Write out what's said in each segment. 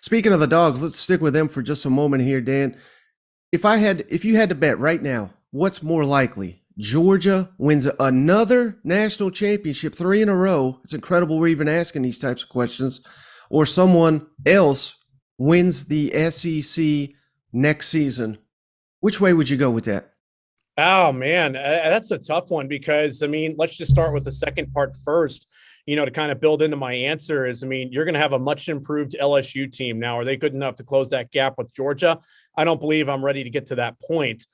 Speaking of the dogs, let's stick with them for just a moment here, Dan. If you had to bet right now, what's more likely? Georgia wins another national championship, 3 in a row. It's incredible we're even asking these types of questions. Or someone else wins the SEC next season. Which way would you go with that? Oh man, that's a tough one because I mean, let's just start with the second part first. To kind of build into my answer is, I mean, you're going to have a much improved LSU team now. Are they good enough to close that gap with Georgia? I don't believe I'm ready to get to that point,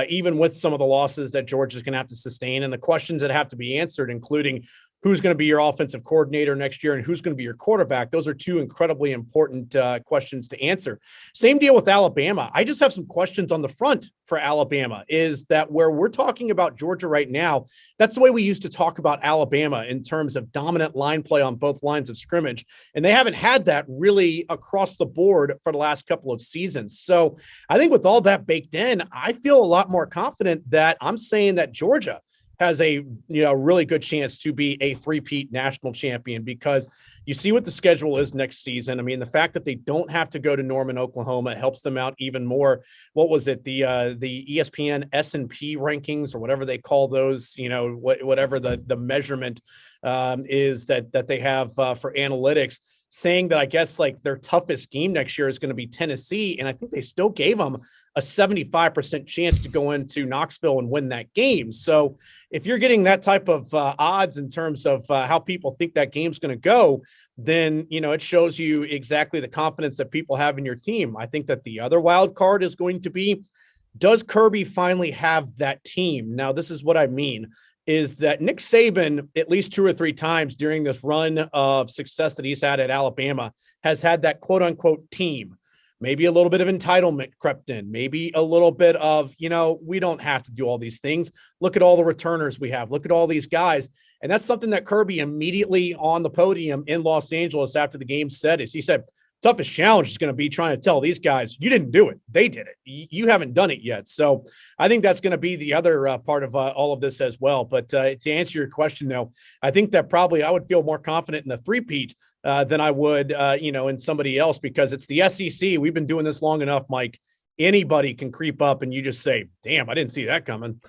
even with some of the losses that Georgia's going to have to sustain and the questions that have to be answered, including who's going to be your offensive coordinator next year and who's going to be your quarterback. Those are two incredibly important questions to answer. Same deal with Alabama. I just have some questions on the front for Alabama. Is that where we're talking about Georgia right now? That's the way we used to talk about Alabama in terms of dominant line play on both lines of scrimmage. And they haven't had that really across the board for the last couple of seasons. So I think with all that baked in, I feel a lot more confident that I'm saying that Georgia has a really good chance to be a three-peat national champion because you see what the schedule is next season. I mean, the fact that they don't have to go to Norman, Oklahoma helps them out even more. What was it? The ESPN S&P rankings or whatever they call those, whatever the measurement is that they have for analytics, saying that I guess like their toughest game next year is going to be Tennessee. And I think they still gave them a 75% chance to go into Knoxville and win that game. So if you're getting that type of odds in terms of how people think that game's going to go, then, it shows you exactly the confidence that people have in your team. I think that the other wild card is going to be, does Kirby finally have that team? Now, this is what I mean. Is that Nick Saban, at least 2 or 3 times during this run of success that he's had at Alabama, has had that quote unquote team. Maybe a little bit of entitlement crept in, maybe a little bit of, we don't have to do all these things. Look at all the returners we have. Look at all these guys. And that's something that Kirby immediately on the podium in Los Angeles after the game said, is he said, toughest challenge is going to be trying to tell these guys, you didn't do it. They did it. You haven't done it yet. So I think that's going to be the other part of all of this as well. But to answer your question, though, I think that probably I would feel more confident in the three-peat than I would, in somebody else, because it's the SEC. We've been doing this long enough, Mike. Anybody can creep up and you just say, damn, I didn't see that coming.